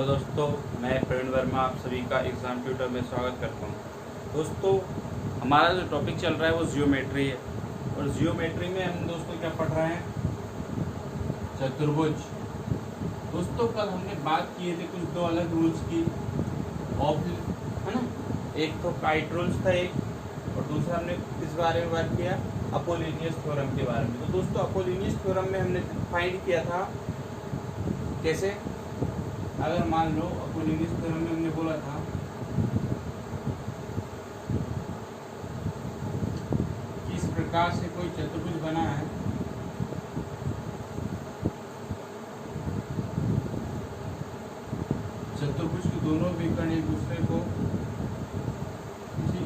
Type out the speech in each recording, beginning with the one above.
Hello दोस्तों, मैं प्रवीण वर्मा आप सभी का एग्ज़ाम ट्यूटर में स्वागत करता हूं। दोस्तों, हमारा जो टॉपिक चल रहा है वो जियोमेट्री है और जियोमेट्री में हम दोस्तों क्या पढ़ रहे हैं? चतुर्भुज। दोस्तों, कल हमने बात किए थे कुछ दो अलग रूल्स की, है ना। एक तो काइट रूल्स था एक, और दूसरा हमने किस बारे में बात किया? अपोलिनियस थ्योरम के बारे में। तो दोस्तों, अपोलिनियस थ्योरम में हमने फाइंड किया था कैसे? अगर मान लो अपोलिनियस थ्योरम में हमने बोला था कि इस प्रकार से कोई चतुर्भुज बना है, चतुर्भुज के दोनों विकर्ण एक दूसरे को किसी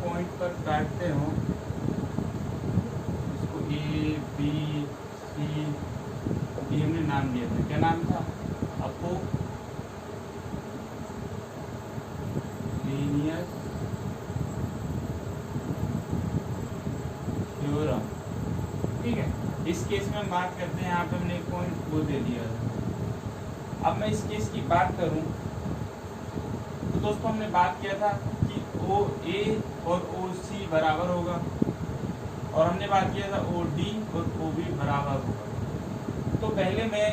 पॉइंट पर काटते हो, इसको ए बी सी डी हमने नाम दिया था। क्या नाम था? Apollonius theorem. ठीक है, इस केस में हम बात करते हैं, यहाँ पे हमने एक पॉइंट वो दे दिया। अब मैं इस केस की बात करूं तो दोस्तों हमने बात किया था कि ओ ए और ओ सी बराबर होगा, और हमने बात किया था ओ डी और ओ बी बराबर होगा। तो पहले मैं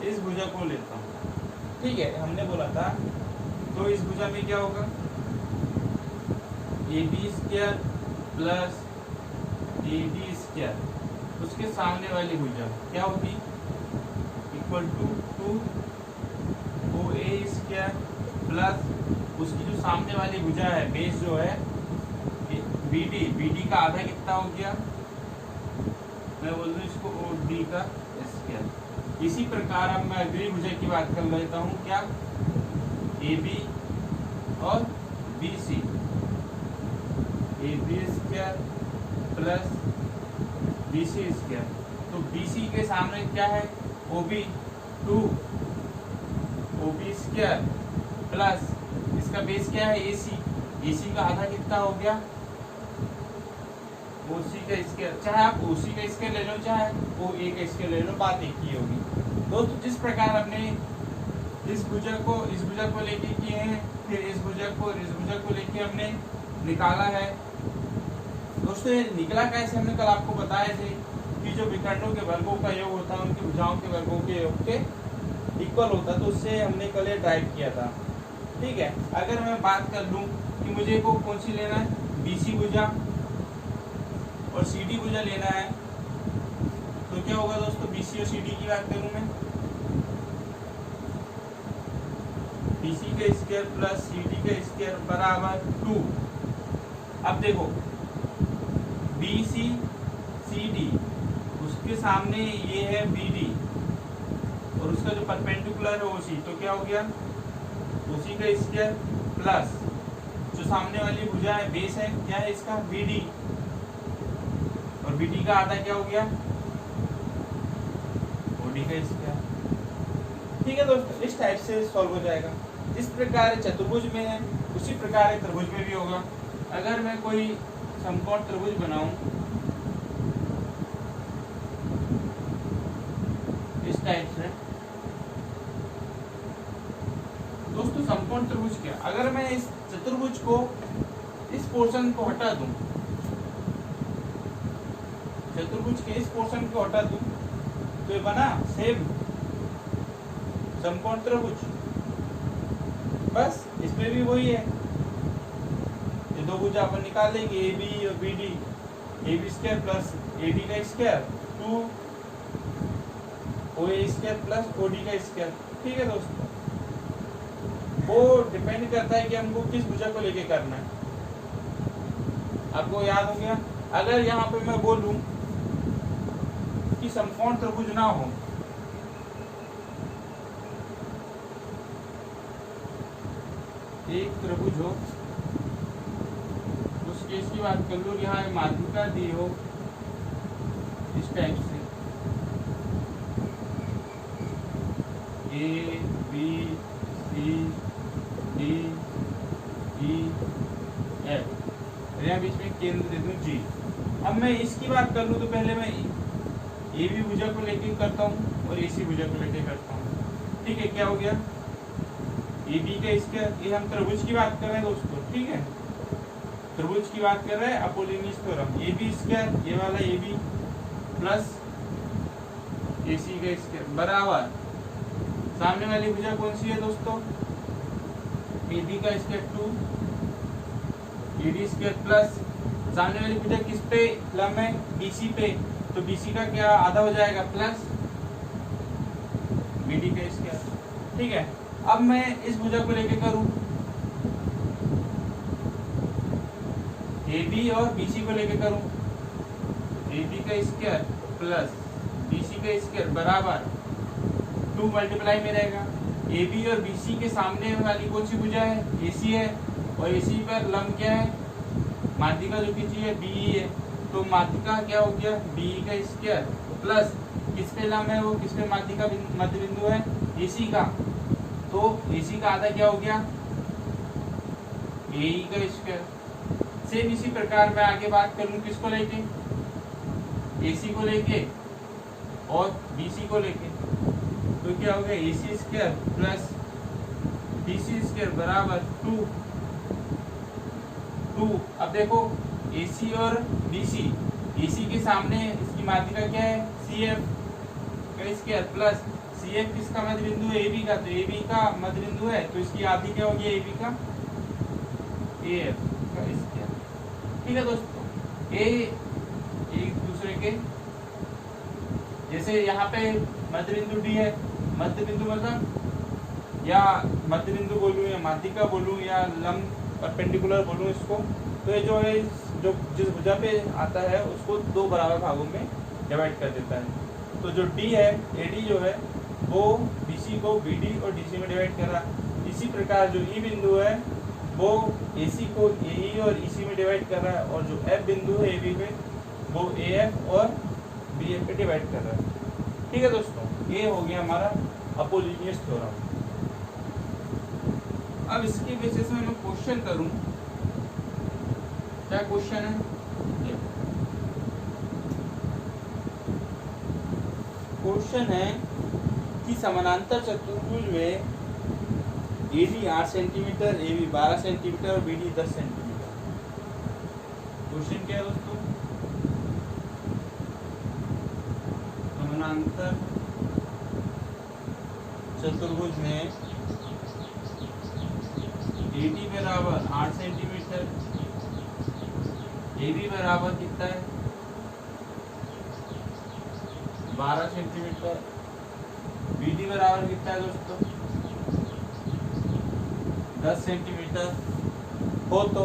इस भुजा को लेता हूँ। ठीक है, हमने बोला था तो इस भुजा में क्या होगा? A B square plus A D square, उसके सामने वाली भुजा क्या होगी? Equal to O A square plus उसकी जो सामने वाली भुजा है, बेस जो है बी डी का आधा कितना हो गया? मैं बोल दूँ इसको ओ डी का स्क्वायर। इसी प्रकार अब मैं अगली भुजा की बात कर लेता हूँ, क्या? ए बी और B C, A B square plus B C square. तो बी सी के सामने क्या है? O B, two O B square plus इसका बेस क्या है? ए सी का आधा कितना हो गया? ओसी का स्क्वायर। चाहे आप ओसी का स्क्वायर ले लो, चाहे ओ ए का स्क्वायर ले लो, बात एक ही होगी। दोस्तों, जिस प्रकार हमने इस भुजा को लेके किए हैं, फिर इस भुजा को लेके हमने निकाला है। दोस्तों, ये निकला कैसे? हमने कल आपको बताए थे कि जो विकर्णों के वर्गों का योग होता है उनकी भुजाओं के वर्गों के योग के इक्वल होता है, तो उससे हमने कल ये ड्राइव किया था। ठीक है, अगर मैं बात कर लूँ कि मुझे को कौन सी लेना है, बीसी भुजा और सीडी भुजा लेना है, तो क्या होगा दोस्तों? बीसी और सीडी की बात करूं मैं, बीसी का स्क्वायर प्लस सीडी का स्क्वायर बराबर 2। अब देखो, बीसी सीडी, उसके सामने ये है बीडी और उसका जो परपेंडिकुलर है ओसी, तो क्या हो गया? ओसी का स्क्वायर प्लस जो सामने वाली भुजा है, बेस है, क्या है इसका? बीडी, और बीडी का आधा क्या हो गया? ओडी का स्क्वायर। ठीक है दोस्तों, इस टाइप से सॉल्व हो जाएगा। जिस प्रकार चतुर्भुज में है उसी प्रकार त्रिभुज में भी होगा। अगर मैं कोई समकोण त्रिभुज बनाऊं इस टाइप से, दोस्तों समकोण त्रिभुज क्या? अगर मैं इस चतुर्भुज को, इस पोर्शन को हटा दूं, चतुर्भुज के इस पोर्शन को हटा दूं, तो ये बना सेम समकोण त्रिभुज। बस इसमें भी वही है, ये दो भुजा अपन निकाल लेंगे, ए बी और B D, A B square plus A D का square, 2 O A square plus O D का स्क्वायर। ठीक है दोस्तों, वो डिपेंड करता है कि हमको किस भुजा को लेके करना है। आपको याद हो गया? अगर यहाँ पे मैं बोलूं कि समकोण त्रिभुज ना हो, एक त्रिभुज हो, उस केस की बात कर लो, यहाँ माध्यिका दी हो इस टाइप से, A B C D E F, यहाँ बीच में केंद्र दे दूं जी। अब मैं इसकी बात कर लूँ तो पहले मैं ए बी भुजा को लेके करता हूँ और ए सी भुजा को लेके करता हूँ। ठीक है, क्या हो गया, ए बी का स्क्वायर, ये हम त्रिभुज की बात कर रहे हैं दोस्तों, ठीक है, त्रिभुज की बात कर रहे हैं, Apollonius theorem, A B square, ये वाला ए बी प्लस ए सी का स्क्वायर बराबर, सामने वाली भुजा कौन सी है दोस्तों, ए बी का स्क्वायर 2 ए डी स्क्वायर प्लस सामने वाली भुजा किस पे लंब है, बीसी पे, तो बीसी का क्या आधा हो जाएगा प्लस बीडी का स्क्वायर। ठीक है, अब मैं इस भुजा को लेके करूं, ए बी और बीसी को लेके करूं, ए बी का स्क्वायर प्लस बीसी का स्क्वायर बराबर 2 मल्टीप्लाई में रहेगा, ए बी और बीसी के सामने वाली कौन सी भुजा है, एसी है, और एसी पर लंब क्या है, माध्यिका जो खींची है बीई है, तो माध्यिका क्या हो गया, बीई का स्क्वायर प्लस किस पे लंब है वो, किस पे माध्यिका मध्य बिंदु है, एसी का, तो एसी का आधा क्या हो गया, एई का स्क्वायर। सेम इसी प्रकार मैं आगे बात करूं किसको लेके, एसी को लेके और बीसी को लेके, तो क्या हो गया, AC square plus BC square बराबर 2। अब देखो AC और BC, AC के सामने इसकी माध्यिका क्या है, CF का स्क्वायर प्लस CF किसका मध्य बिंदु है, AB का, तो AB का मध्य बिंदु है, तो इसकी आधी क्या होगी, AB का AF का स्क्वायर। ठीक है दोस्तों, ये एक दूसरे के, जैसे यहाँ पे मध्य बिंदु D है, मध्य बिंदु मतलब या मध्य बिंदु बोलूं या माध्यिका बोलूं या लंब परपेंडिकुलर बोलूं इसको, तो ये जो है जो जिस भुजा पे आता है उसको 2 बराबर भागों में डिवाइड कर देता है। तो जो D है, AD जो है वो BC को BD और DC में डिवाइड कर रहा है। इसी प्रकार जो E बिंदु है वो AC को AE और EC में डिवाइड कर रहा है, और जो F बिंदु है AB पे वो AF और BF पे डिवाइड कर रहा है। ठीक है दोस्तों, ये हो गया हमारा अपोलोनियस थ्योरम। अब इसकी बेसिस में मैं क्वेश्चन करूं, क्या क्वेश्चन है, क्वेश्चन है कि समानांतर चतुर्भुज में AD 8 सेंटीमीटर, AB 12 सेंटीमीटर और BD 10 सेंटीमीटर। क्वेश्चन क्या है दोस्तों, समानांतर चतुर्भुज में AD बराबर 8 सेंटीमीटर, AB बराबर कितना है 12 सेंटीमीटर, BD बराबर कितना है दोस्तों 10 सेंटीमीटर हो तो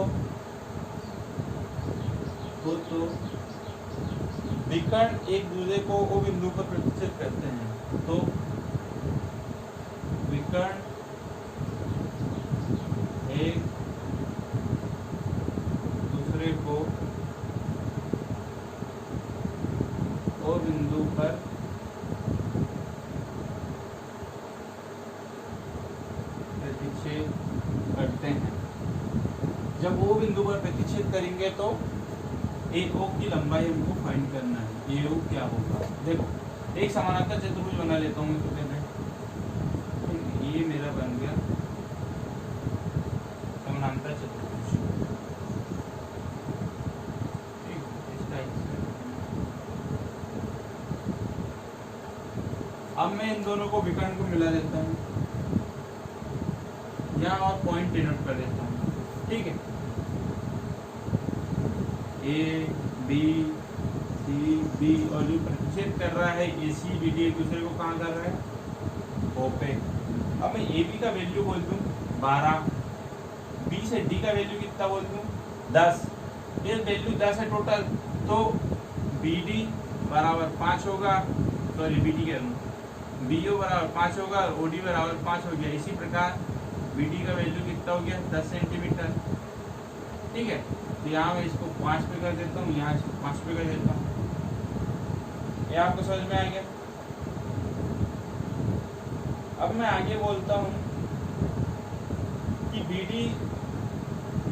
विकर्ण एक दूसरे को O बिंदु पर प्रतिच्छेद करते हैं, तो विकर्ण एक दूसरे को O बिंदु पर प्रतिच्छेद करते हैं। जब O बिंदु पर प्रतिच्छेद करेंगे तो AO की लंबाई हमको फाइंड करना है। AO क्या होगा, देखो एक समानांतर चतुर्भुज बना लेता हूँ तो पहले, ये मेरा बन गया समानांतर चतुर्भुज। अब मैं इन दोनों को विकर्ण को मिला देता हूँ, यहाँ और पॉइंट डिनोट कर देता हूँ। ठीक है, A B C B और जो प्रतिच्छेद कर रहा है AC BD एक दूसरे को कहाँ कर रहा है, O पे। अब मैं AB का वैल्यू बोल दूँ 12, B से D का वैल्यू कितना बोल दूँ 10, ये वैल्यू 10 है टोटल, तो BD बराबर 5 होगा, सॉरी BD कह रहा हूँ, BO बराबर 5 होगा और OD बराबर 5 हो गया। इसी प्रकार BD का वैल्यू कितना हो गया 10 सेंटीमीटर। ठीक है, तो यहाँ मैं इसको 5 पे कर देता हूँ, यहाँ इसको 5 पे कर देता हूँ। ये आपको समझ में आ गया। अब मैं आगे बोलता हूँ कि BD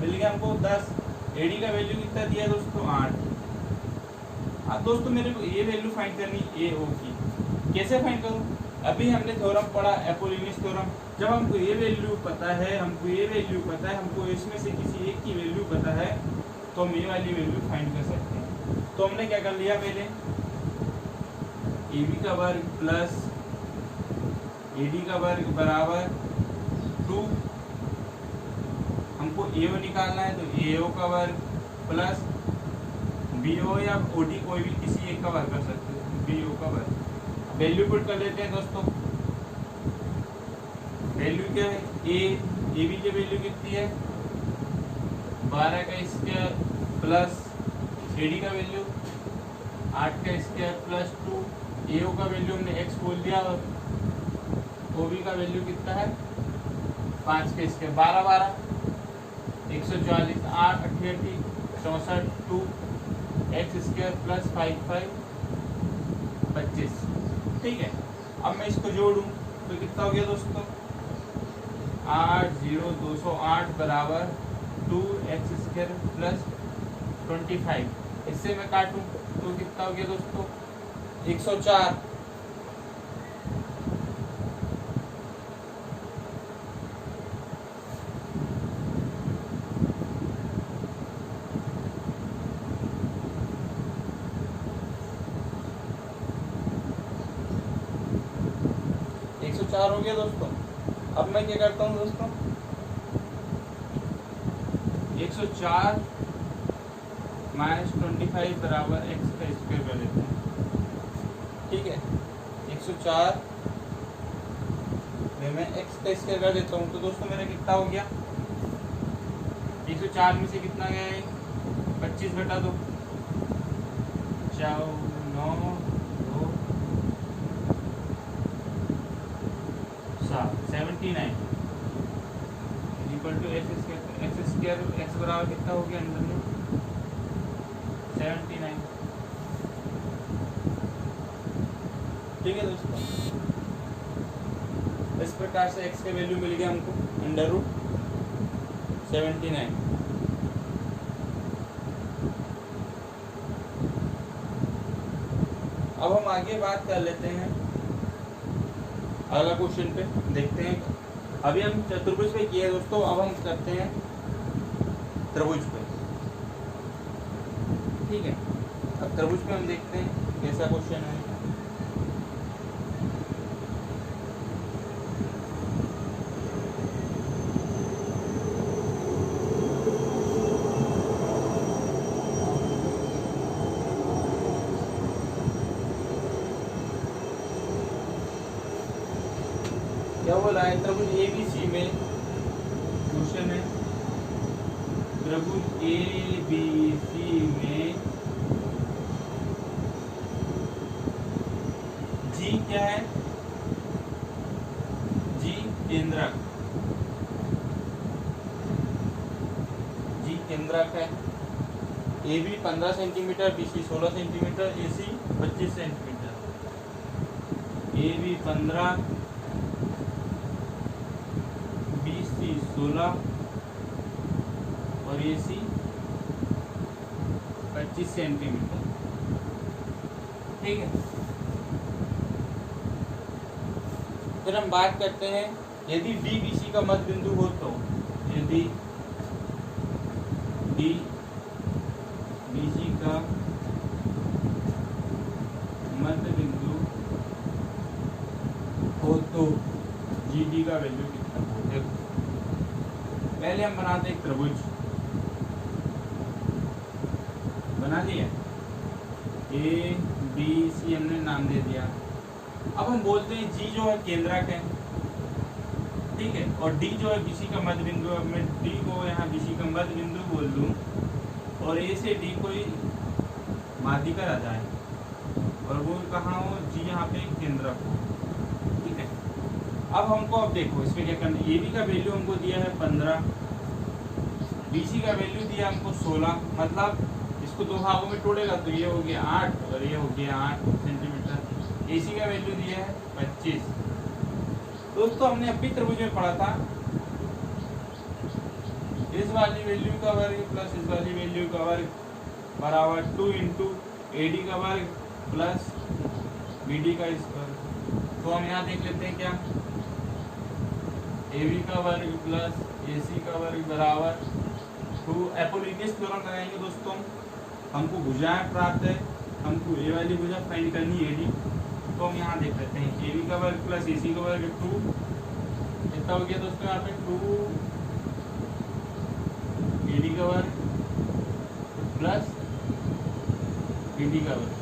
मिल गया हमको 10, AD का वैल्यू कितना दिया दोस्तों 8, अब दोस्तों मेरे को ये वैल्यू फाइंड करनी ए ओ की, कैसे फाइंड करूँ? अभी हमने थ्योरम पढ़ा एपोलिनिस थ्योरम। जब हमको ये वैल्यू पता है, हमको ये वैल्यू पता है, हमको इसमें से किसी एक की वैल्यू पता है, तो हम ये वाली वैल्यू फाइंड कर सकते हैं। तो हमने क्या कर लिया, पहले ए बी का वर्ग प्लस ए डी का वर्ग बराबर 2, हमको ए ओ निकालना है, तो ए ओ का वर्ग प्लस बी ओ या ओ डी कोई भी किसी एक का वर्ग कर सकते हो, बी ओ का वर्ग। वैल्यू पुट कर लेते हैं दोस्तों। वैल्यू क्या है, ए बी की वैल्यू कितनी है 12 का स्क्वायर प्लस ए डी का वैल्यू 8 का स्क्वायर प्लस 2, ए ओ का वैल्यू हमने x बोल दिया और ओ बी का वैल्यू कितना है 5 का स्क्वायर 12 12 140 8 88 64 2 एक्स स्क्वायर प्लस 5 5 25। ठीक है, अब मैं इसको जोड़ूं तो कितना हो गया दोस्तों 8 0 208 बराबर 2 एक्स स्क्वायर प्लस 25। इससे मैं काटूं तो कितना हो गया दोस्तों 104। 104 हो गया दोस्तों। अब मैं क्या करता हूँ दोस्तों 104 माइनस 25 बराबर एक्स का स्क्वायर कर लेते हैं। ठीक है, 104 में मैं एक्स का स्क्वायर कर देता हूँ, तो दोस्तों मेरा कितना हो गया 104 में से कितना गया है 25 घटा दो 4 9 2 7 79 equal to X square X बराबर कितना हो गया अंडर में 79। ठीक है दोस्तों, इस प्रकार से x का वैल्यू मिल गया हमको अंडर रूट 79। अब हम आगे बात कर लेते हैं अगला क्वेश्चन पे, देखते हैं। अभी हम चतुर्भुज पे किए दोस्तों, अब हम करते हैं त्रिभुज पे। ठीक है, अब त्रिभुज पे हम देखते हैं कैसा क्वेश्चन है। क्या बोला है, त्रिभुज ABC में क्वेश्चन है, त्रिभुज ABC में G क्या है, G केंद्रक, G केंद्रक है। AB 15 centimetre, BC 16 centimetre, AC 25 centimetre. AB 15 BC 16 और AC 25 सेंटीमीटर। ठीक है, फिर हम बात करते हैं यदि D BC का मध्य बिंदु हो तो, यदि D BC का मध्य बिंदु हो तो GD का वैल्यू कितना हो। देखो पहले हम बनाते एक त्रिभुज, बना लिया ABC हमने नाम दे दिया। अब हम बोलते हैं G जो है केंद्रक है, ठीक है, और D जो है BC का मध्य बिंदु है। मैं D को यहाँ BC का मध्य बिंदु बोल दूँ और A से D कोई माध्यिका आ जाए और वो कहाँ हो, G यहाँ पे केंद्रक हो। ठीक है, अब हमको अब देखो इसमें क्या करना है। AB का वैल्यू हमको दिया है 15, BC का वैल्यू दिया हमको 16, मतलब इसको दो भागों में तोड़ेगा तो ये हो गया 8 और ये हो गया 8 सेंटीमीटर। AC का वैल्यू दिया है 25। दोस्तों हमने अभी त्रिभुज में पढ़ा था इस वाली वैल्यू का वर्ग प्लस इस वाली वैल्यू का वर्ग बराबर 2 इंटू AD का वर्ग प्लस BD का स्क्वायर। तो हम यहाँ देख लेते हैं क्या, AB का वर्ग प्लस AC का वर्ग बराबर 2। एपोलिनियस थ्योरम लगाएंगे दोस्तों, हमको भुजाएं प्राप्त है, हमको ए वाली भुजा फाइंड करनी है AD। तो हम यहाँ देख लेते हैं AB का वर्ग प्लस AC का वर्ग 2, कितना हो गया दोस्तों यहाँ पे 2 AD का वर्ग प्लस BD का वर्ग।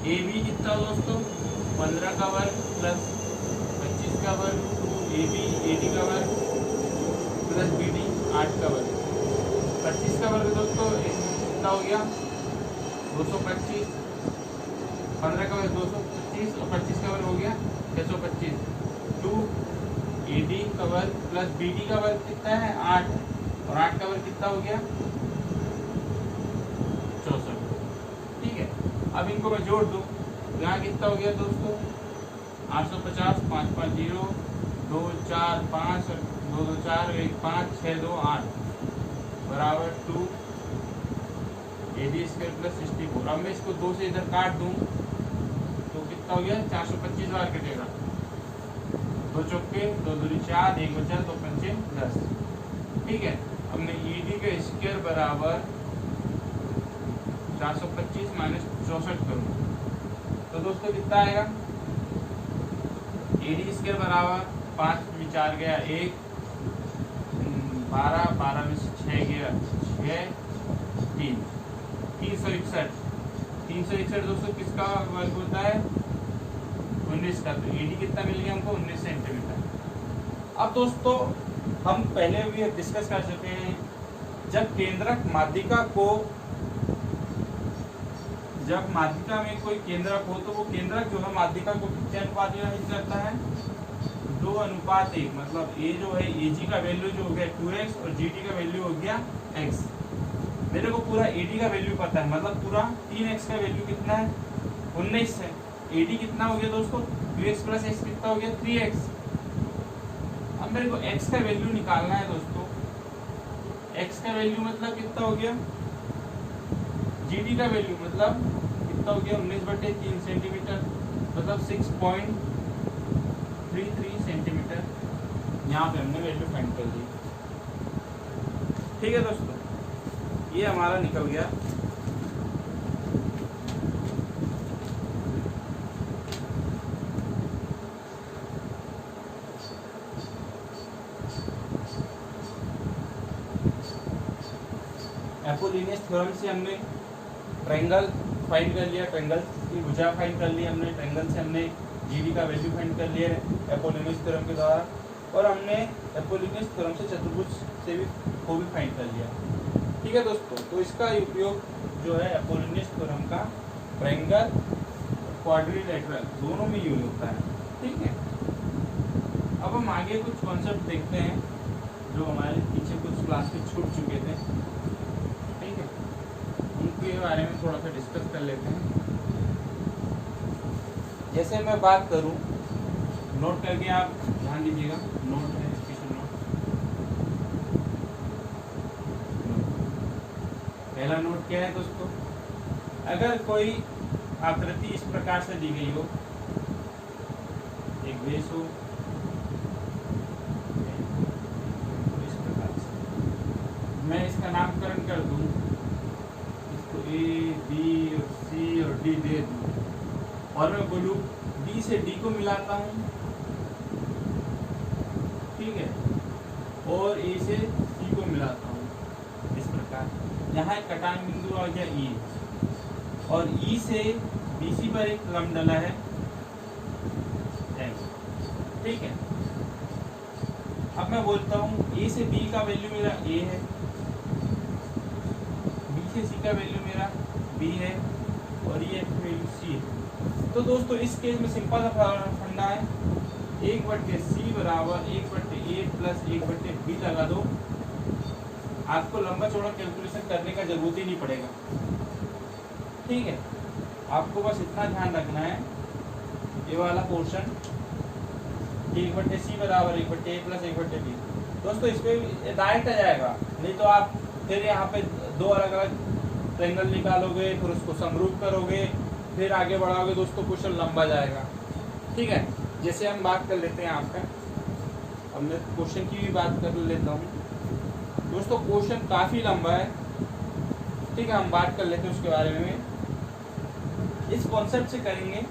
AB कितना हो दोस्तों 15 का वर्ग प्लस 25 का वर्ग, 2 AD का वर्ग प्लस BD 8 का वर्ग। 25 का वर्ग दोस्तों कितना हो गया 225, 15 का वर्ग 225 और 25 का वर्ग हो गया 625। 2 AD का वर्ग प्लस BD का वर्ग कितना है 8 और 8 का वर्ग कितना हो गया 64। ठीक है, अब इनको मैं जोड़ दूं, यहाँ कितना हो गया दोस्तों 850, 5 5 0 2 4 5 और 2 2 4 1 5 6 2 8 बराबर 2 AD स्क्वायर प्लस 64। अब मैं इसको 2 से इधर काट दूं तो कितना हो गया 425 बार कटेगा, 2 चौके 2 दूनी 4, 1 बचा 2 पंचे 10। ठीक है, अब मैं ED का स्क्वायर बराबर 425 माइनस 64 करूँ तो दोस्तों कितना आएगा, AD स्क्वायर बराबर 5 में 4 गया 1, 12 12 में से 6 गया 6 3, 361। 361 दोस्तों किसका वर्ग होता है 19 का। तो AD कितना मिल गया हमको 19 सेंटीमीटर। अब दोस्तों हम पहले भी डिस्कस कर चुके हैं, जब केंद्रक माध्यिका को, जब माध्यिका में कोई केंद्रक हो तो वो केंद्रक जो है माध्यिका को कितने अनुपात में विभाजित करता है 2:1। मतलब ये जो है AG का वैल्यू जो हो गया 2x और GD का वैल्यू हो गया x। मेरे को पूरा AD का वैल्यू पता है, मतलब पूरा 3x का वैल्यू कितना है 19 है। AD कितना हो गया दोस्तों 2x प्लस x कितना हो गया 3x। अब मेरे को x का वैल्यू निकालना है दोस्तों, x का वैल्यू मतलब कितना हो गया, GD का वैल्यू मतलब कितना हो गया 19/3 सेंटीमीटर, मतलब 6.33 सेंटीमीटर। यहाँ पे हमने वैल्यू फाइंड कर दी। ठीक है दोस्तों, ये हमारा निकल गया। एपोलिनियस थ्योरम से हमने ट्रायंगल फाइंड कर लिया, ट्रायंगल की भुजा फाइंड कर ली हमने, ट्रायंगल से हमने GD का वैल्यू फाइंड कर लिया एपोलिनियस थ्योरम के द्वारा, और हमने एपोलिनियस थ्योरम से चतुर्भुज से भी को भी फाइंड कर लिया। ठीक है दोस्तों, तो इसका उपयोग जो है एपोलिनियस थ्योरम का ट्रायंगल क्वाड्रिलेटरल दोनों में यूज होता है। ठीक है, अब हम आगे कुछ कॉन्सेप्ट देखते हैं जो हमारे पीछे कुछ क्लास में छूट चुके थे। ठीक है, उनके बारे में थोड़ा सा डिस्कस कर लेते हैं। जैसे मैं बात करूं, नोट करके आप ध्यान दीजिएगा, नोट है स्पेशल नोट। पहला नोट क्या है दोस्तों, अगर कोई आकृति इस प्रकार से दी गई हो, एक बेस हो इस प्रकार से, मैं इसका नामकरण कर दूं, इसको A, B और C और D दे दूं, और मैं बोलूं B से D को मिलाता हूं, ठीक है, और A से C को मिलाता हूं, इस प्रकार। यहाँ एक कटान बिंदु आ गया E, और E से BC पर एक लंब डला है X। ठीक है, अब मैं बोलता हूँ A से B का वैल्यू मेरा A है, B से C का वैल्यू मेरा B है, और ये वैल्यू C है। तो दोस्तों इस केस में सिंपल सा फंडा है, 1/C बराबर 1/A प्लस 1/B लगा दो, आपको लंबा चौड़ा कैलकुलेशन करने का जरूरत ही नहीं पड़ेगा। ठीक है, आपको बस इतना ध्यान रखना है, ये वाला पोर्शन 1/C बराबर 1/A प्लस 1/B। दोस्तों इस पे डायरेक्ट आ जाएगा, नहीं तो आप फिर यहाँ पे दो अलग अलग ट्रायंगल निकालोगे, फिर उसको समरूप करोगे, फिर आगे बढ़ाओगे दोस्तों, क्वेश्चन लंबा जाएगा। ठीक है, जैसे हम बात कर लेते हैं आपका, अब मैं क्वेश्चन की भी बात कर लेता हूँ दोस्तों। क्वेश्चन काफ़ी लंबा है, ठीक है, हम बात कर लेते हैं उसके बारे में। इस कॉन्सेप्ट से करेंगे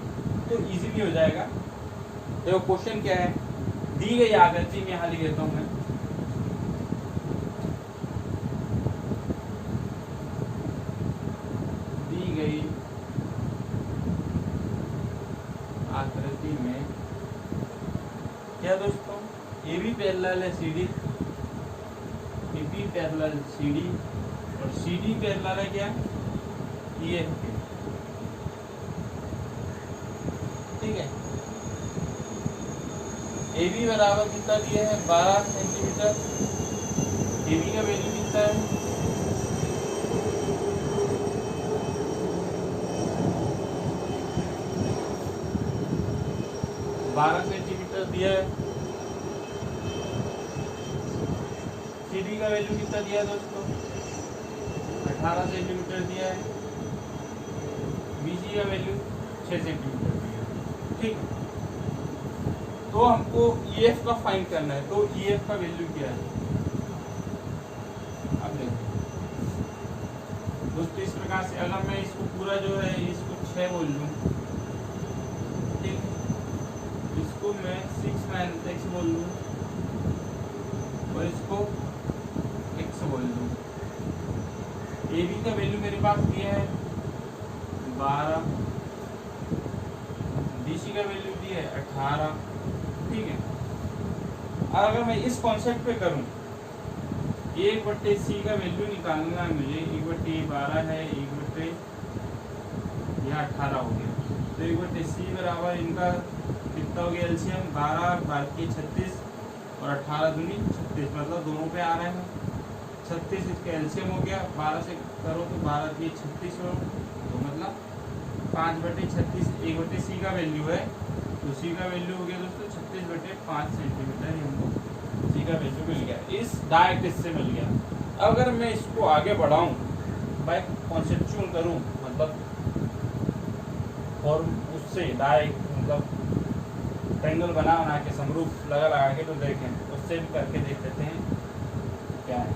तो इजीली हो जाएगा। देखो क्वेश्चन क्या है, दी गई आकृति में, यहाँ लिख देता हूँ मैं, दी गई आकृति में क्या दोस्तों, ए बी पैरेलल है C D, A B parallel C D, और सी डी पैरेलल है क्या, ई एफ के। ठीक है, ए बी बराबर कितना दिया है, 12 सेंटीमीटर। ए बी का वैल्यू कितना है, 12 सेंटीमीटर दिया है। सी डी का वैल्यू कितना दिया है दोस्तों, 18 सेंटीमीटर दिया है। बी सी का वैल्यू 6 सेंटीमीटर दिया है। ठीक है, तो हमको ई एफ का फाइंड करना है, तो ई एफ का वैल्यू क्या है, अब देखो दोस्तों, इस प्रकार से अगर मैं इसको पूरा जो है इसको 6 बोल लूँ, ठीक, इसको मैं 6 - x बोल लूँ, और इसको x बोल लूँ। ए बी का वैल्यू मेरे पास दिया है 12, बी सी का वैल्यू दिया है 18। ठीक है, अगर मैं इस कॉन्सेप्ट पे करूं, 1/c का वैल्यू निकालना है मुझे, 1/12 है, 1/, यह 18 हो गया, तो 1/c बराबर इनका कितना हो गया एलसीएम, 12 12 के 36 और 18 दूनी 36, मतलब दोनों पे आ रहे हैं 36, इसका एलसीएम हो गया। 12 से करो तो 12 के 36 हो, तो मतलब 5/36, 1/c का वैल्यू है, तो सी का वैल्यू हो गया दोस्तों 36/5 सेंटीमीटर, हमको सी का वैल्यू मिल गया, इस डायरेक्ट से मिल गया। अगर मैं इसको आगे बढ़ाऊं, बाय कॉन्सेप्चुअल करूं, मतलब और उससे डायरेक्ट मतलब ट्रायंगल बना के समरूप लगा के, तो देखें उससे भी करके देख लेते हैं क्या है।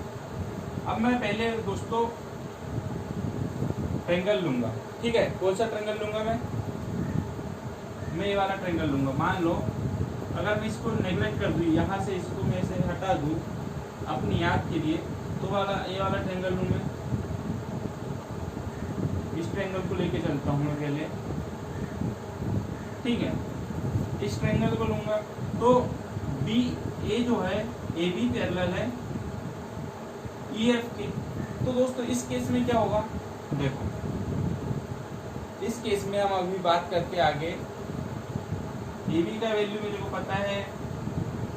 अब मैं पहले दोस्तों ट्रायंगल लूंगा, ठीक है, कौन सा ट्रायंगल लूंगा मैं ये वाला ट्रायंगल लूंगा। मान लो अगर मैं इसको नेगलेक्ट कर दूँ, यहाँ से इसको मैं ऐसे हटा दूँ अपनी याद के लिए, तो ये वाला ट्रायंगल लूँ मैं, इस ट्रायंगल को लेके चलता हूँ मैं पहले। ठीक है, इस ट्रायंगल को लूंगा, तो बी ए जो है, ए बी पैरेलल है ई एफ के। तो दोस्तों इस केस में क्या होगा, देखो इस केस में हम अभी बात करके आगे, ए बी का वैल्यू मेरे को पता है,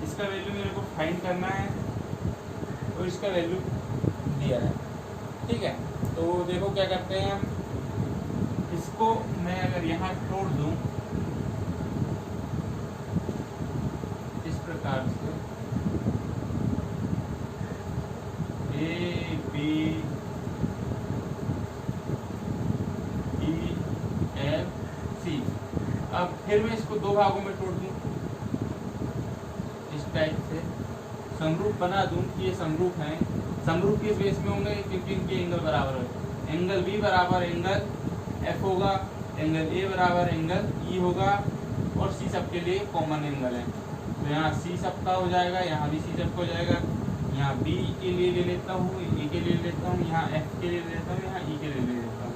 इसका वैल्यू मेरे को फाइंड करना है, और इसका वैल्यू दिया है। ठीक है, तो देखो क्या करते हैं हम, इसको मैं अगर यहाँ तोड़ दूँ इस प्रकार से, A B E F C, अब फिर मैं इसको 2 भागों में तोड़ दूं, इस टाइप से समरूप बना दूं कि ये समरूप हैं। समरूप किस बेस में होंगे, क्योंकि इनके एंगल बराबर है, एंगल बी बराबर एंगल एफ होगा, एंगल ए बराबर एंगल ई होगा, और सी सबके लिए कॉमन एंगल है, तो यहाँ सी सबका हो जाएगा, यहाँ भी सी सबका हो जाएगा। यहाँ बी के लिए ले लेता हूँ, ए के लिए लेता हूँ, यहाँ एफ के लिए ले लेता हूँ, यहाँ ई के लिए ले लेता हूँ।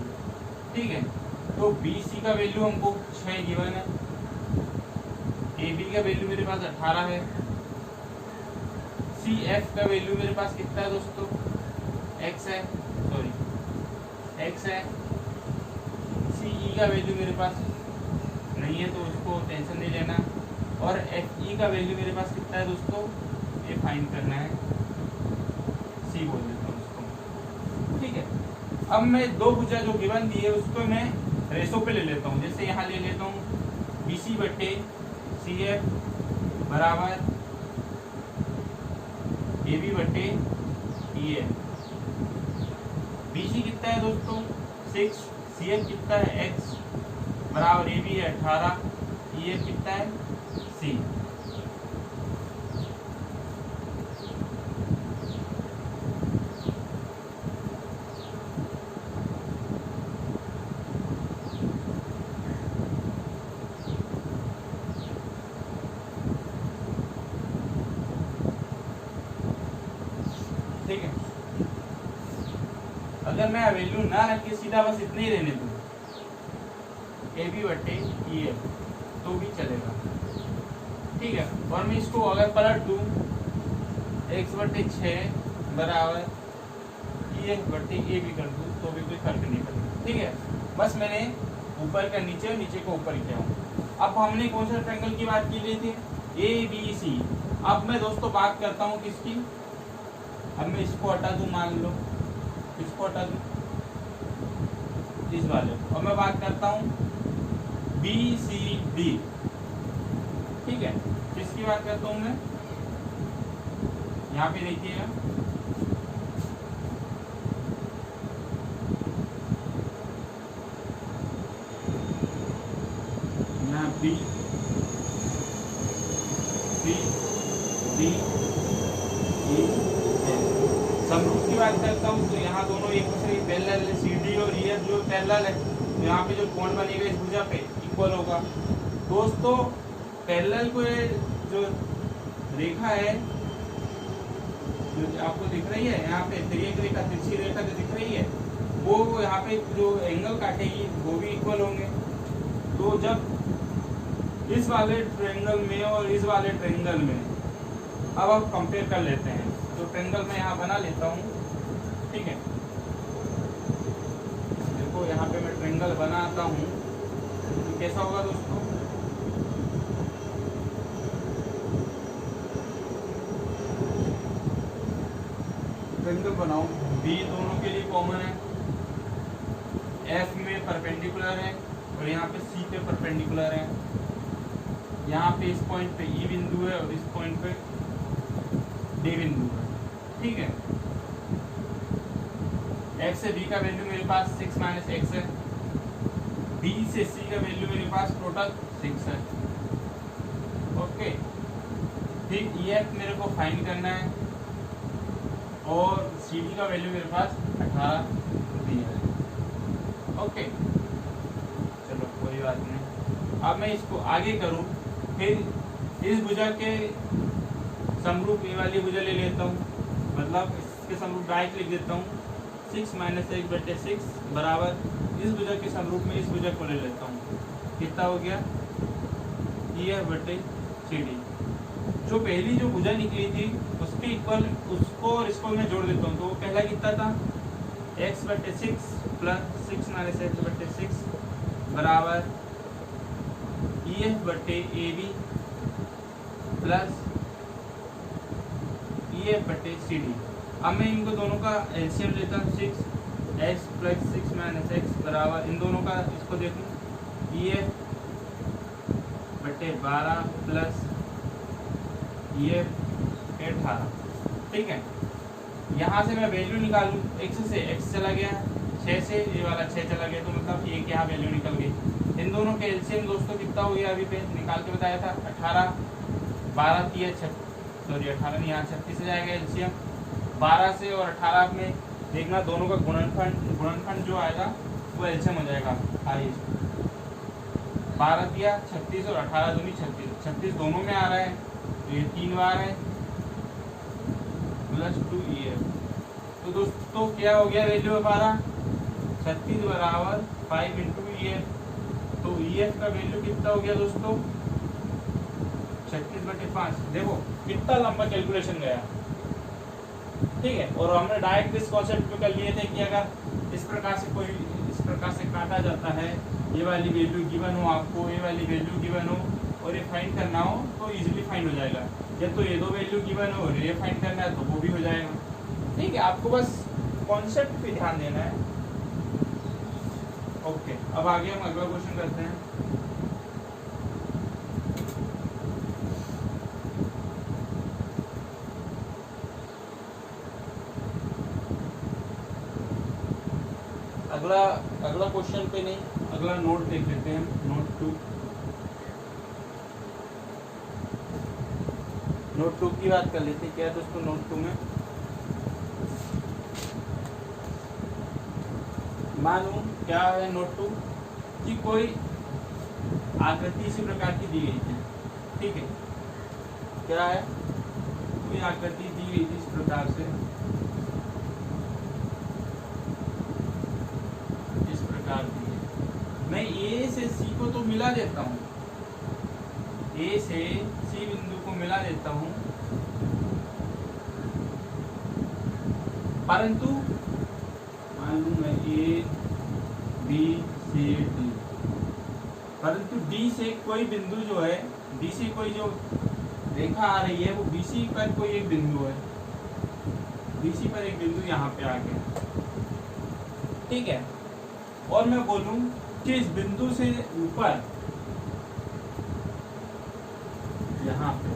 ठीक है, तो बी सी का वैल्यू हमको 6 गिवन है, ए बी का वैल्यू मेरे पास 18 है, सी एफ का वैल्यू मेरे पास कितना है दोस्तों, x है, सॉरी x है, सी ई का वैल्यू मेरे पास नहीं है, तो उसको टेंशन नहीं लेना, और एफ ई का वैल्यू मेरे पास कितना है दोस्तों, ये फाइंड करना है, सी बोल देता हूँ उसको। ठीक है, अब मैं 2 भुजा जो गिवन दी है उसको मैं रेशो पे ले लेता हूँ, जैसे यहाँ ले लेता हूँ बी सी बटे सी एफ बराबर ए बी बटे ई एफ। BC कितना है दोस्तों 6, CF कितना है X बराबर AB है 18, EF कितना है C। ठीक है, अगर मैं वैल्यू ना रख के सीधा बस इतने ही रहने दूं AB बटे EF तो भी चलेगा। ठीक है, और मैं इसको अगर पलट दूं x बटे 6 बराबर EF बटे AB कर दूं तो भी कोई फर्क नहीं पड़ेगा। ठीक है, बस मैंने ऊपर का नीचे और नीचे को ऊपर किया हूँ। अब हमने कौन सा ट्रायंगल की बात की थी ABC। अब मैं दोस्तों बात करता हूँ किसकी, अब मैं इसको हटा दूं, मान लो इसको हटा दूं इस वाले को, अब मैं बात करता हूँ BCD। ठीक है, किसकी बात करता हूँ मैं, यहाँ पे देखिएगा यहाँ B C D E समरूप की बात करता हूँ तो यहाँ दोनों एक दूसरे के पैरेलल है, CD और EF जो पैरेलल है तो यहाँ पे जो कोण बनेगा इस भुजा पे इक्वल होगा। दोस्तों पैरेलल को जो रेखा है जो आपको दिख रही है यहाँ पे तिर्यक रेखा, तिरछी रेखा जो दिख रही है वो यहाँ पे जो एंगल काटेगी वो भी इक्वल होंगे। तो जब इस वाले ट्रायंगल में और इस वाले ट्रायंगल में अब आप कंपेयर कर लेते हैं तो ट्रायंगल मैं यहाँ बना लेता हूँ। ठीक है, देखो यहाँ पे मैं ट्रायंगल बनाता हूँ तो कैसा होगा दोस्तों, ट्रायंगल बनाओ, B दोनों के लिए कॉमन है, F में परपेंडिकुलर है और यहाँ पे C पे परपेंडिकुलर है। यहाँ पे इस पॉइंट पे E बिंदु है और इस पॉइंट पे D बिंदु है। ठीक है, F से B का वैल्यू मेरे पास 6 माइनस x है, B से C का वैल्यू मेरे पास टोटल 6 है। ओके, फिर EF मेरे को फाइंड करना है और CD का वैल्यू मेरे पास 18 दिया है। ओके, चलो कोई बात नहीं। अब मैं इसको आगे करूं, फिर इस भुजा के समरूप ये वाली भुजा ले लेता हूँ, मतलब इसके समरूप डायरेक्ट लिख देता हूँ 6 माइनस 1 बटे 6 बराबर इस भुजा के समरूप में इस भुजा को ले लेता हूँ, कितना हो गया EF बटे CD। जो पहली जो भुजा निकली थी उसके इक्वल उसको और इसको मैं जोड़ देता हूँ तो वो पहला कितना था x बटे 6 प्लस 6 माइनस x बटे 6 बराबर EF बटे AB प्लस EF बटे CD। अब मैं इनको दोनों का एलसीएम लेता हूँ 6x प्लस 6 माइनस x बराबर इन दोनों का इसको देखूँ EF बटे 12 प्लस EF 18। ठीक है, यहाँ से मैं वैल्यू निकालूँ, x से x चला गया, 6 से ये वाला 6 चला गया तो मतलब एक यहाँ वैल्यू निकल गई। इन दोनों के एलसीएम दोस्तों कितना हो गया, अभी पे निकाल के बताया था 18, 12 की 18 नहीं, यहाँ 36 से जाएगा एलसीएम। 12 से और 18 में देखना दोनों का गुणनफल जो आएगा वो एलसीएम हो जाएगा। 12 दिया 36 और 18 दूनी 36 दोनों में आ रहा है तो ये 3 बार है प्लस 2 EF। तो दोस्तों क्या हो गया वैल्यू 12 36 बराबर 5 इंटू EF। तो EF का वैल्यू कितना हो गया दोस्तों 36 बटे 5। देखो कितना लंबा कैलकुलेशन गया। ठीक है, और हमने डायरेक्ट इस कॉन्सेप्ट पे कर लिए थे कि अगर इस प्रकार से काटा जाता है, ये वाली वैल्यू गिवन हो, आपको ये वाली वैल्यू गिवन हो और ये फाइंड करना हो तो इजीली फाइंड हो जाएगा। या तो ये दो वैल्यू गिवन हो और ये फाइंड करना है तो वो भी हो जाएगा। ठीक है, आपको बस कॉन्सेप्ट पे ध्यान देना है। ओके, अब आगे हम अगला क्वेश्चन करते हैं। अगला क्वेश्चन पे नहीं, अगला नोट देख लेते हैं, नोट 2 की बात कर लेते हैं। क्या है दोस्तों नोट 2 में, मालूम क्या है नोट 2 कि कोई आकृति इसी प्रकार की दी गई थी, ठीक है, क्या है, कोई आकृति दी गई थी इस प्रकार से, इस प्रकार की मैं ए से सी को तो मिला देता हूँ, ए से सी बिंदु को मिला देता हूँ, परंतु मान लूँ मैं ए बी सी डी, परंतु डी से कोई बिंदु जो है, डी से कोई जो रेखा आ रही है वो बीसी पर कोई एक बिंदु है, बीसी पर एक बिंदु यहाँ पे आ गया, ठीक है, और मैं बोलूं कि इस बिंदु से ऊपर यहाँ पे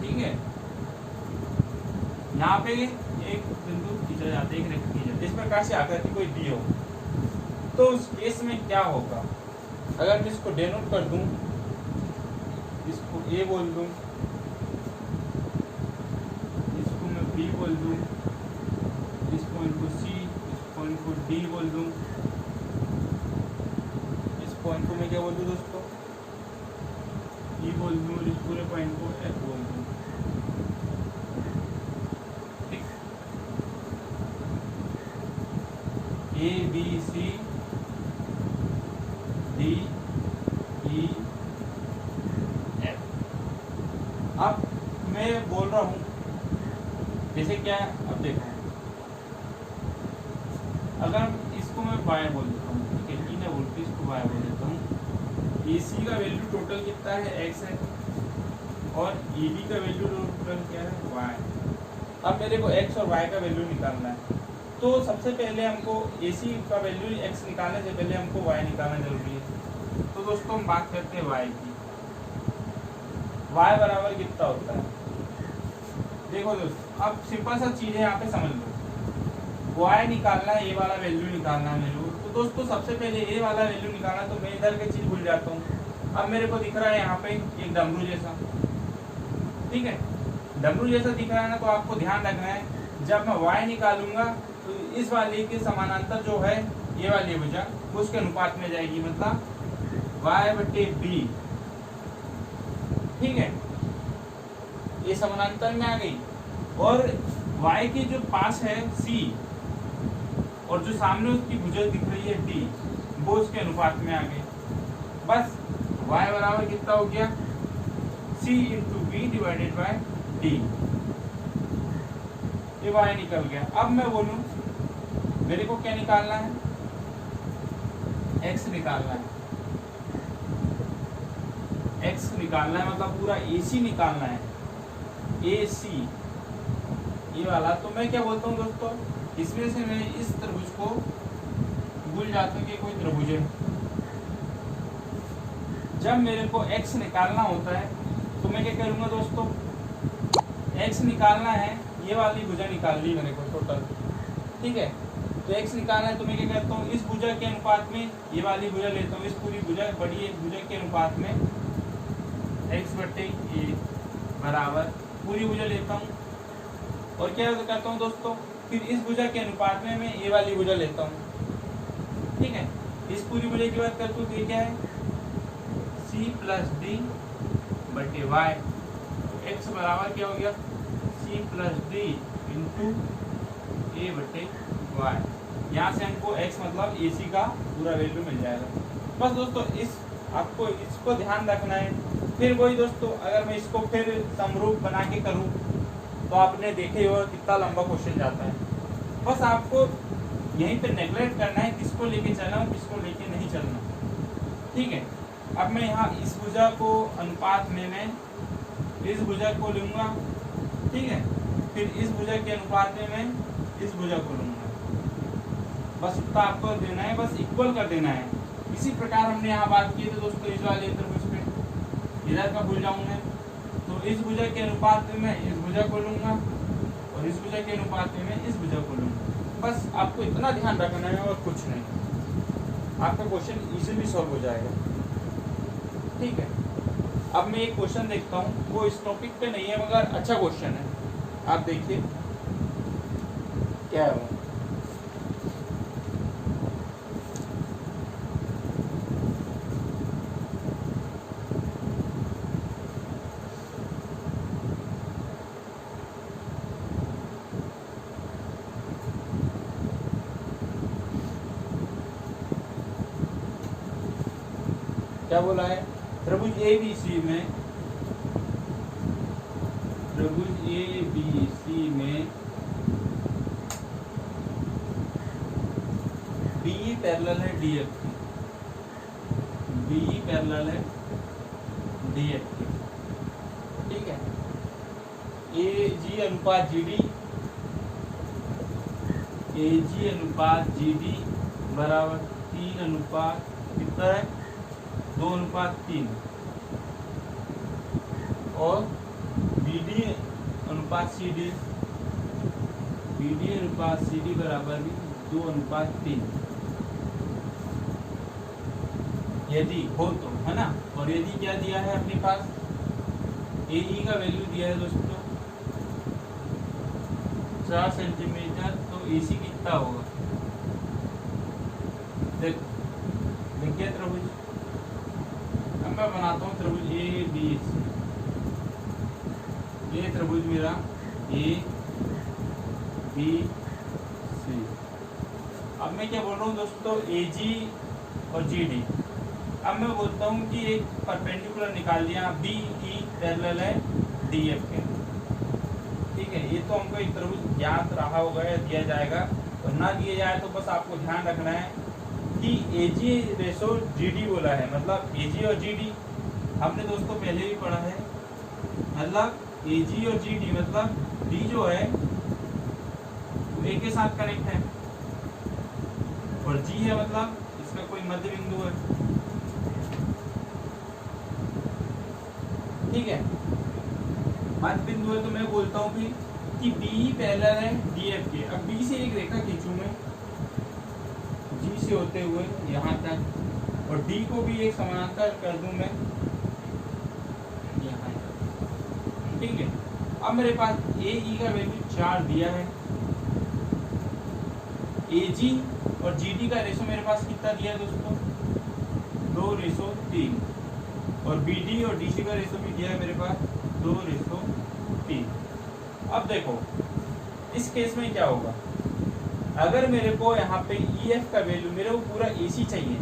ठीक है, यहाँ पे एक बिंदु खींचा जाता है, एक रेखा खींचा जाता है, इस प्रकार से आकृति कोई दी हो, तो उस केस में क्या होगा, अगर मैं इसको डेनोट कर दूं, इसको ए बोल दूं, इसको मैं बी बोल दूं, इस पॉइंट को सी, इस पॉइंट को डी बोल दूं, इस पॉइंट को मैं क्या बोल दूं दोस्तों, ई बोल दूं, और इस पूरे पॉइंट को एफ बोल दूं, ठीक, A B C D E F. अब मैं बोल रहा हूं जैसे क्या है, अब देखो अगर इसको मैं वाई बोल देता हूँ, ठीक है, ई ना बोल के इसको वाई बोल देता हूँ, ए सी का वैल्यू टोटल कितना है, एक्स है, और ई बी का वैल्यू टोटल क्या है, वाई। अब मेरे को एक्स और वाई का वैल्यू निकालना है, तो सबसे पहले हमको ए सी का वैल्यू एक्स निकालने से पहले हमको वाई निकालना जरूरी है। तो दोस्तों हम बात करते हैं वाई की, वाई बराबर कितना होता है, देखो दोस्तों अब सिंपल सा चीज है, यहाँ पे समझ लो, वाई निकालना है, ए वाला वैल्यू निकालना है मेरे को, तो दोस्तों सबसे पहले ए वाला वैल्यू निकालना, तो मैं इधर की चीज भूल जाता हूँ। अब मेरे को दिख रहा है यहाँ पे एक डमरू जैसा, ठीक है, डमरू जैसा दिख रहा है ना, तो आपको ध्यान रखना है जब मैं वाई निकालूंगा तो इस वाले के समानांतर जो है ये वाली भुजा उसके अनुपात में जाएगी, मतलब वाई बटे बी, ठीक है, ये समानांतर में आ गई, और y के जो पास है c और जो सामने उसकी भुजा दिख रही है d, वो उसके अनुपात में आ गई, बस y बराबर कितना हो गया, c into B divided by D, ये y निकल गया। अब मैं बोलूं मेरे को क्या निकालना है, x निकालना है, x निकालना है, मतलब पूरा AC निकालना है, AC ये वाला। तो मैं क्या बोलता हूँ दोस्तों, इसमें से मैं इस त्रिभुज को भूल जाता हूँ कि कोई त्रिभुज है। जब मेरे को x निकालना होता है तो मैं क्या करूँगा दोस्तों, x निकालना है, ये वाली भुजा निकाल ली मेरे को टोटल, ठीक है, तो x निकालना है तो मैं क्या करता हूँ, इस भुजा के अनुपात में ये वाली भुजा लेता हूँ, इस पूरी भुजा बड़ी भुजा के अनुपात में x बटे ए बराबर पूरी भुजा लेता हूँ, और क्या करता हूँ दोस्तों, फिर इस भुजा के अनुपात में मैं ये वाली भुजा लेता हूँ, ठीक है, इस पूरी भुजा की बात करता हूँ तो ये क्या है, c प्लस डी बटे वाई, एक्स बराबर क्या हो गया, c प्लस डी इंटू ए बटे वाई। यहाँ से हमको x मतलब ए सी का पूरा वैल्यू मिल जाएगा। बस दोस्तों इस आपको इसको ध्यान रखना है। फिर वही दोस्तों, अगर मैं इसको फिर समरूप बना के करूँ तो आपने देखे हो कितना लंबा क्वेश्चन जाता है। बस आपको यहीं पे नेगलेक्ट करना है किसको लेके चलना और किसको लेके नहीं चलना, ठीक है। अब मैं यहाँ इस भुजा को अनुपात में मैं इस भुजा को लूँगा, ठीक है, फिर इस भुजा के अनुपात में मैं इस भुजा को लूँगा, बस इतना आपको देना है, बस इक्वल कर देना है। इसी प्रकार हमने यहाँ बात की थी दोस्तों, इस वाले त्रिभुज पे इधर का भूल जाऊंगा तो इस भुजा के अनुपात में मैं इस भुजा को लूँगा और इस भुजा के अनुपात में मैं इस भुजा को लूँगा। बस आपको इतना ध्यान रखना है और कुछ नहीं, आपका क्वेश्चन इजीली सॉल्व हो जाएगा। ठीक है, अब मैं एक क्वेश्चन देखता हूँ, वो इस टॉपिक पे नहीं है मगर अच्छा क्वेश्चन है, आप देखिए क्या है वो। क्या बोला है, त्रिभुज ABC में, त्रिभुज ABC में BE पैरेलल है DF के, BE पैरेलल है DF के। ठीक है, AG अनुपात GD बराबर 3 अनुपात कितना है, 2:3, और BD अनुपात CD बराबर भी 2:3 यदि हो तो, है ना। और यदि क्या दिया है अपने पास, AE का वैल्यू दिया है दोस्तों 4 सेंटीमीटर, तो AC कितना होगा, देखिए त्रिभुज, अब मैं बनाता हूँ त्रिभुज ABC, ये त्रिभुज मेरा ABC। अब मैं क्या बोल रहा हूँ दोस्तों, AG और GD। अब मैं बोलता हूँ कि एक परपेंडिकुलर निकाल लिया, BE पैरेलल है DF के। ठीक है, ये तो हमको एक त्रिभुज ज्ञात रहा होगा या दिया जाएगा, और ना दिया जाए तो बस आपको ध्यान रखना है कि AG रेशो GD बोला है, मतलब AG और GD हमने दोस्तों पहले भी पढ़ा है, मतलब AG और GD मतलब D जो है वो A के साथ कनेक्ट है, और G है मतलब इसका कोई मध्य बिंदु है। ठीक है, मध्य बिंदु है, तो मैं बोलता हूँ कि BE पैरेलल है DF के। अब B से एक रेखा खींचूं मैं, G से होते हुए यहाँ तक, और D को भी एक समानांतर कर दूं मैं यहाँ तक। ठीक है, अब मेरे पास AE का वैल्यू 4 दिया है, AG और GD का रेशो मेरे पास कितना दिया है दोस्तों, 2:3, और BD और DC का रेशो भी दिया है मेरे पास 2:3। अब देखो इस केस में क्या होगा, अगर मेरे को यहाँ पे EF का वैल्यू, मेरे को पूरा AC चाहिए,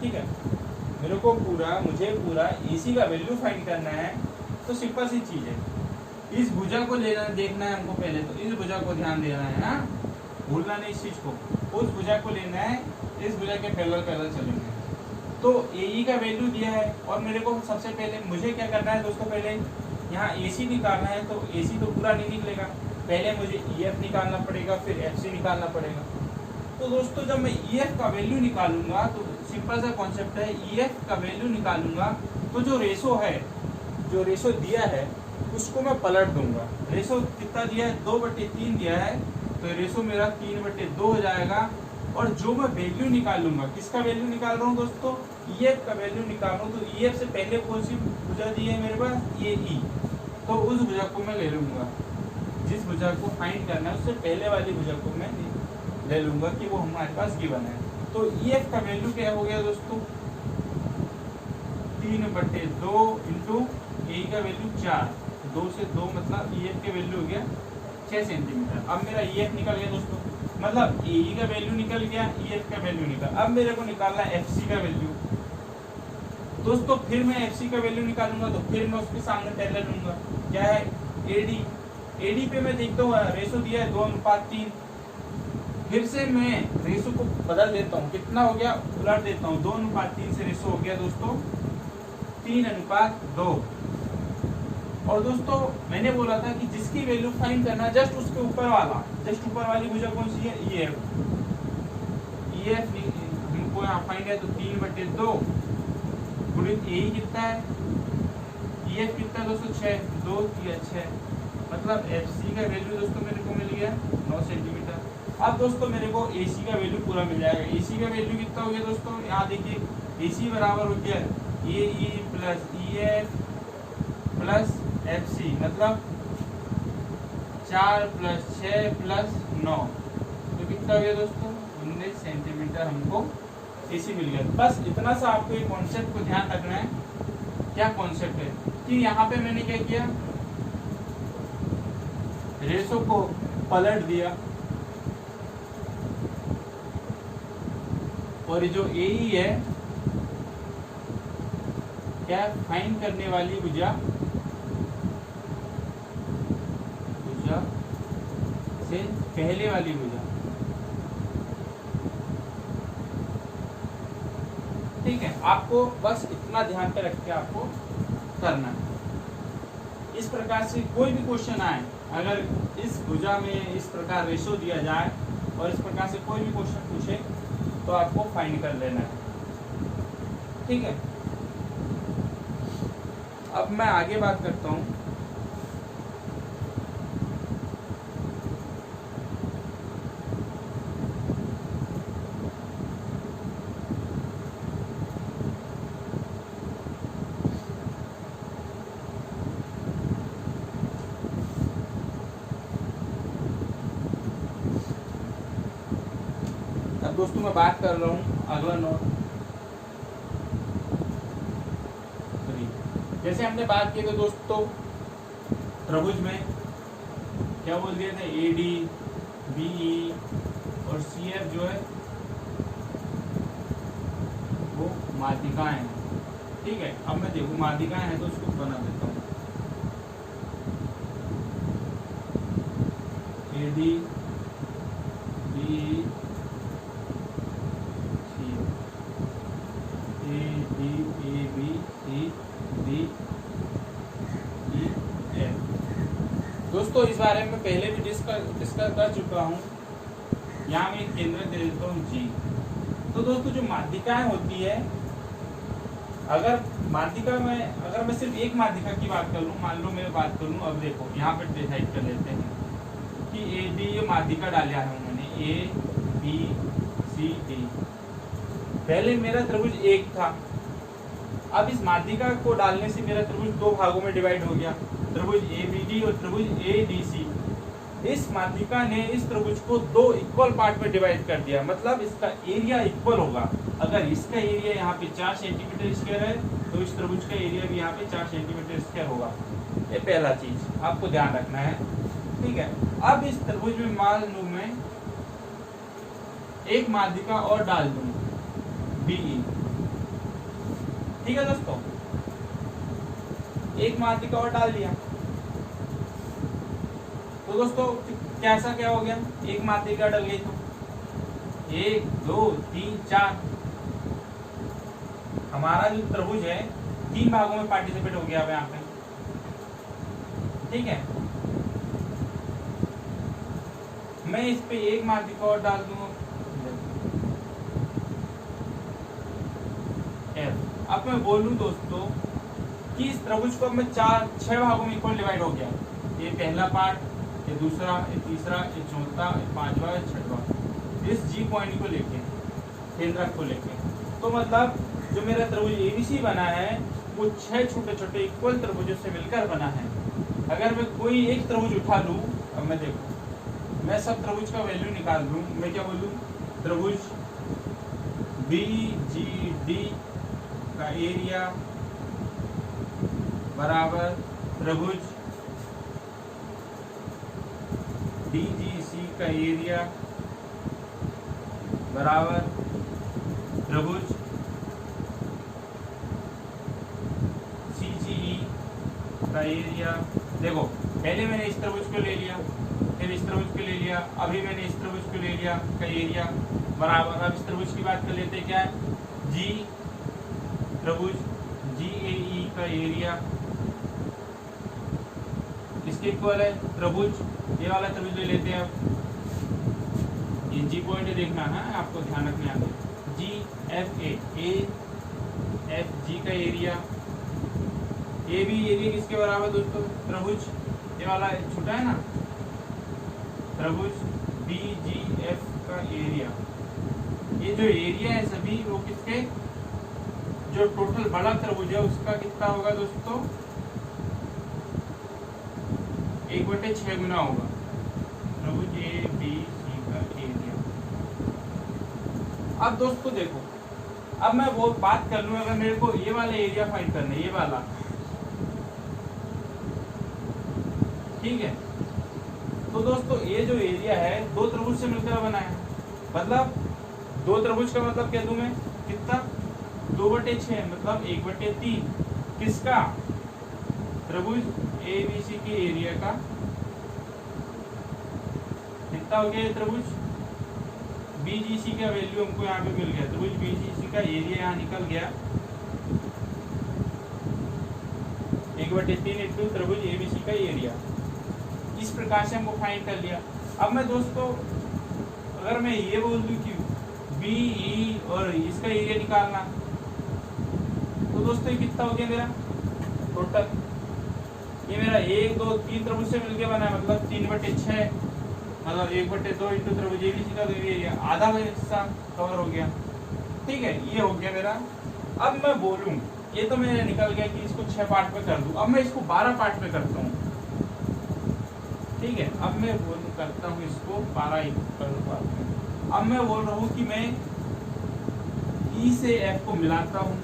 ठीक है, मेरे को मुझे पूरा AC का वैल्यू फाइंड करना है, तो सिंपल सी चीज है, इस भुजा को देखना है हमको पहले, तो इस भुजा को ध्यान देना है ना, भूलना नहीं इस चीज को, उस भुजा को लेना है, इस भुजा के पैरेलल चलेंगे। तो AE का वैल्यू दिया है, और मेरे को सबसे पहले मुझे क्या करना है दोस्तों, पहले यहाँ AC निकालना है, तो AC तो पूरा नहीं निकलेगा, पहले मुझे EF निकालना पड़ेगा, फिर FC निकालना पड़ेगा। तो दोस्तों जब मैं EF का वैल्यू निकालूंगा, तो सिंपल सा कॉन्सेप्ट है, EF का वैल्यू निकालूंगा तो जो रेशो है, जो रेशो दिया है उसको मैं पलट दूंगा। रेशो कितना दिया है, 2/3 दिया है, तो रेशो मेरा 3/2 हो जाएगा। और जो मैं वैल्यू निकालूंगा, किसका वैल्यू निकाल रहा हूँ दोस्तों, EF का वैल्यू निकाल रहा हूँ, तो EF से पहले कौन सी भुजा दी है मेरे पास, AE, तो उस भुजा को मैं ले लूंगा, जिस भुजा को फाइंड करना है उससे पहले वाली भुजा को मैं ले लूंगा कि वो हमारे पास गिवन है। तो EF का वैल्यू क्या हो गया दोस्तों, 3/2 इंटू AE का वैल्यू 4, 2 से 2 मतलब EF के वैल्यू हो गया 6 सेंटीमीटर। अब मेरा EF निकल गया दोस्तों, मतलब AE का वैल्यू निकल गया, EF का वैल्यू निकल। अब मेरे को निकालना है FC का वैल्यू दोस्तों, फिर मैं FC का वैल्यू निकालूंगा, तो फिर मैं उसके सामने पैरेलल लूंगा, क्या है AD पे मैं देखता हूँ रेशो दिया है 2:3, फिर से मैं रेशो को बदल देता हूँ, कितना हो गया, उलट देता हूँ, 2:3 से रेशो हो गया दोस्तों 3:2। और दोस्तों मैंने बोला था कि जिसकी वैल्यू फाइंड करना, जस्ट उसके ऊपर वाली भुजा कौन सी है, EF हमको यहाँ फाइंड है, तो 3/2 गुणित AE कितना है, EF कितना है दोस्तों, 6, 2 3 6, मतलब FC का वैल्यू दोस्तों मेरे को मिल गया 9 सेंटीमीटर। अब दोस्तों मेरे को AC का वैल्यू पूरा मिल जाएगा। AC का वैल्यू कितना हो गया दोस्तों, यहाँ देखिए AC बराबर हो गया AE plus EF plus FC, मतलब 4 प्लस 6 प्लस 9, तो कितना हो गया दोस्तों 19 सेंटीमीटर हमको AC मिल गया। बस इतना सा आपको ये कॉन्सेप्ट को ध्यान रखना है। क्या कॉन्सेप्ट है कि यहाँ पे मैंने क्या किया, रेशो को पलट दिया और ये जो AE है क्या फाइंड करने वाली भुजा से पहले वाली भुजा, ठीक है। आपको बस इतना ध्यान पे रख के आपको करना है। इस प्रकार से कोई भी क्वेश्चन आए, अगर इस भुजा में इस प्रकार रेशो दिया जाए और इस प्रकार से कोई भी क्वेश्चन पूछे तो आपको फाइंड कर लेना है, ठीक है। अब मैं आगे बात करता हूँ। अब दोस्तों मैं बात कर रहा हूँ अगला नोट। जैसे हमने बात की थी दोस्तों त्रिभुज में क्या बोल दिया था, AD BE और CF जो है वो माध्यिकाएं हैं, ठीक है। अब मैं देखूं माध्यिकाएं हैं तो उसको बना देता हूँ। AD BE दोस्तों इस बारे में पहले भी डिस्कस कर चुका हूँ। यहाँ मैं एक केंद्र दे देता हूँ G। तो दोस्तों जो माध्यिकाएं होती है, अगर मैं सिर्फ एक माध्यिका की बात कर लूँ, मान लो मैं बात करूँ, अब देखो यहाँ पे डिसाइड कर लेते हैं कि AB ये माध्यिका डाला है मैंने, ABCD। पहले मेरा त्रिभुज एक था, अब इस माध्यिका को डालने से मेरा त्रिभुज दो भागों में डिवाइड हो गया, त्रिभुज ABD और त्रिभुज ADC। इस माध्यिका ने इस त्रिभुज को दो इक्वल पार्ट में डिवाइड कर दिया, मतलब इसका एरिया इक्वल होगा। अगर इसका एरिया यहाँ पे 4 सेंटीमीटर स्क्वायर है तो इस त्रिभुज का एरिया भी यहाँ पे 4 सेंटीमीटर स्क्वायर होगा। ये पहला चीज आपको ध्यान रखना है, ठीक है। अब इस त्रिभुज में मान लूं मैं एक माध्यिका और डाल दूं BE, ठीक है दोस्तों, एक माध्यिका और डाल दिया तो दोस्तों कैसा क्या हो गया, एक माध्यिका डल गई तो 1 2 3 4 हमारा जो त्रिभुज है 3 भागों में पार्टिसिपेट हो गया अब यहाँ पे, ठीक है। मैं इस पे एक माध्यिका और डाल दूंगा F। अब मैं बोलूं दोस्तों कि इस त्रिभुज को अब मैं 6 भागों में इक्वल डिवाइड हो गया, ये पहला पार्ट, ये दूसरा, ये तीसरा, ये चौथा, ये पांचवा, ये छठवा, इस G पॉइंट को लेके, केंद्रक को लेके। तो मतलब जो मेरा त्रिभुज ABC बना है वो 6 छोटे छोटे इक्वल त्रिभुजों से मिलकर बना है। अगर मैं कोई एक त्रिभुज उठा लूं, अब मैं देखो मैं सब त्रिभुज का वैल्यू निकाल लूं, मैं क्या बोलूं, त्रिभुज BGD का एरिया बराबर त्रिभुज DGC का एरिया बराबर त्रिभुज CGE का एरिया। देखो पहले मैंने इस त्रिभुज को ले लिया, फिर इस त्रिभुज को ले लिया, अभी मैंने इस त्रिभुज को ले लिया का एरिया बराबर, अब इस त्रिभुज की बात कर लेते हैं, क्या है G त्रिभुज GAE का एरिया इसके इक्वल है त्रिभुज, ये वाला त्रिभुज ले लेते हैं। अब ये G पॉइंट देखना है आपको, ध्यान रखना है GFA AFG का एरिया, AB एरिया किसके बराबर दोस्तों, त्रिभुज ये वाला छोटा है ना, त्रिभुज BGF का एरिया, ये जो एरिया है सभी वो किसके, जो टोटल बड़ा त्रिभुज है उसका कितना होगा दोस्तों, 1/6 गुना होगा त्रिभुज ABC का एरिया। अब दोस्तों देखो, अब मैं वो बात कर लूँ, अगर मेरे को ये वाला एरिया फाइंड करना है, ये वाला, ठीक है, तो दोस्तों ये जो एरिया है दो त्रिभुज से मिलकर बना है, मतलब दो त्रिभुज का मतलब क्या दूं मैं, कितना, 2/6 मतलब 1/3 किसका, त्रिभुज ABC के एरिया का। कितना हो गया ये त्रिभुज BGC का वैल्यू हमको यहाँ पे मिल गया, त्रिभुज BGC का एरिया यहाँ निकल गया 1/3 इंटू त्रिभुज ABC का एरिया। इस प्रकार से हमको फाइंड कर लिया। अब मैं दोस्तों अगर मैं ये बोल दूं कि BE और इसका एरिया निकालना, तो दोस्तों ये कितना हो गया मेरा टोटल, ये मेरा 1 2 3 त्रिभुज से मिलके बना है, मतलब 3/6 मतलब 1/2 इंटू त्रिभुज ABC का एरिया, आधा हिस्सा कवर हो गया, ठीक है, ये हो गया मेरा। अब मैं बोलूं, ये तो मेरा निकल गया कि इसको 6 पार्ट में कर दूं, अब मैं इसको 12 पार्ट में करता हूँ, ठीक है, अब मैं करता हूँ इसको 12 पार्ट में। अब मैं बोल रहा हूँ कि मैं E से F को मिलाता हूँ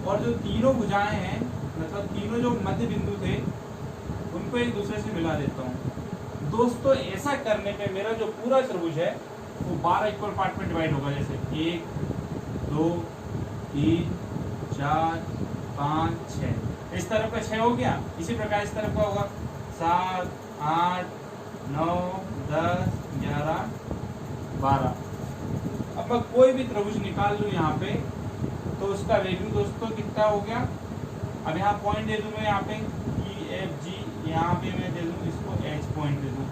और जो तीनों भुजाएं हैं, मतलब तीनों जो मध्य बिंदु थे उनको एक दूसरे से मिला देता हूँ। दोस्तों ऐसा करने पे मेरा जो पूरा त्रिभुज है वो 12 इक्वल पार्ट में डिवाइड होगा, जैसे 1 2 3 4 5 6, इस तरफ का 6 हो गया, इसी प्रकार इस तरफ का होगा 7 8 9 10 11 12। अब मैं कोई भी त्रिभुज निकाल लूँ यहाँ पे, तो उसका वैल्यू दोस्तों कितना हो गया। अब यहाँ पॉइंट दे दूँ मैं, यहाँ पे EFG, यहाँ पे मैं दे दूँ इसको H पॉइंट दे दूँ,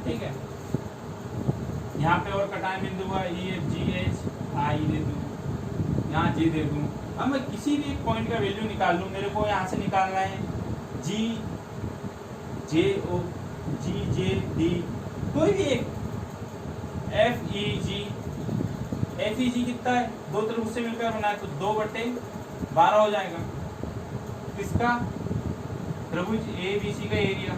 ठीक है, यहाँ पे और कटान बिंदु हुआ EFGH I दे दूँ, यहाँ J दे दूँ। अब मैं किसी भी एक पॉइंट का वैल्यू निकाल लूँ, मेरे को यहाँ से निकालना है GJO GJD, कोई भी एक FEG कितना है, दो त्रिभुज से मिलकर बना है, तो 2/12 हो जाएगा किसका, त्रिभुज ABC का एरिया।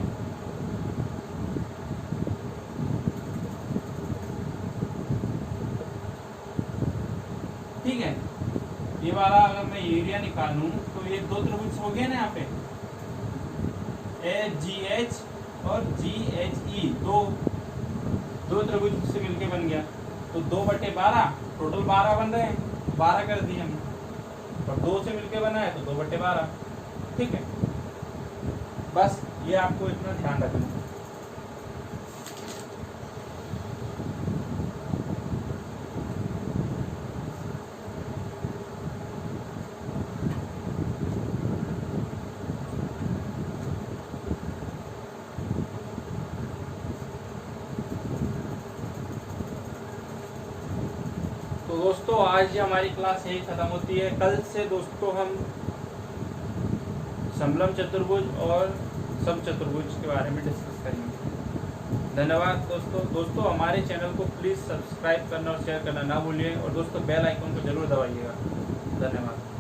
ठीक है, ये वाला अगर मैं एरिया निकालूं तो ये दो त्रिभुज हो गए ना, यहाँ पे FGH और GHE, दो त्रिभुज से मिलके बन गया, तो 2/12 टोटल 12 बन रहे हैं, 12 कर दिए हमने, और 2 से मिलके बना है तो 2/12, ठीक है। बस ये आपको इतना ध्यान रखना है। तो दोस्तों आज हमारी क्लास यही खत्म होती है। कल से दोस्तों हम समलम चतुर्भुज और समचतुर्भुज के बारे में डिस्कस करेंगे। धन्यवाद दोस्तों हमारे चैनल को प्लीज़ सब्सक्राइब करना और शेयर करना ना भूलिए, और दोस्तों बेल आइकन को जरूर दबाइएगा। धन्यवाद।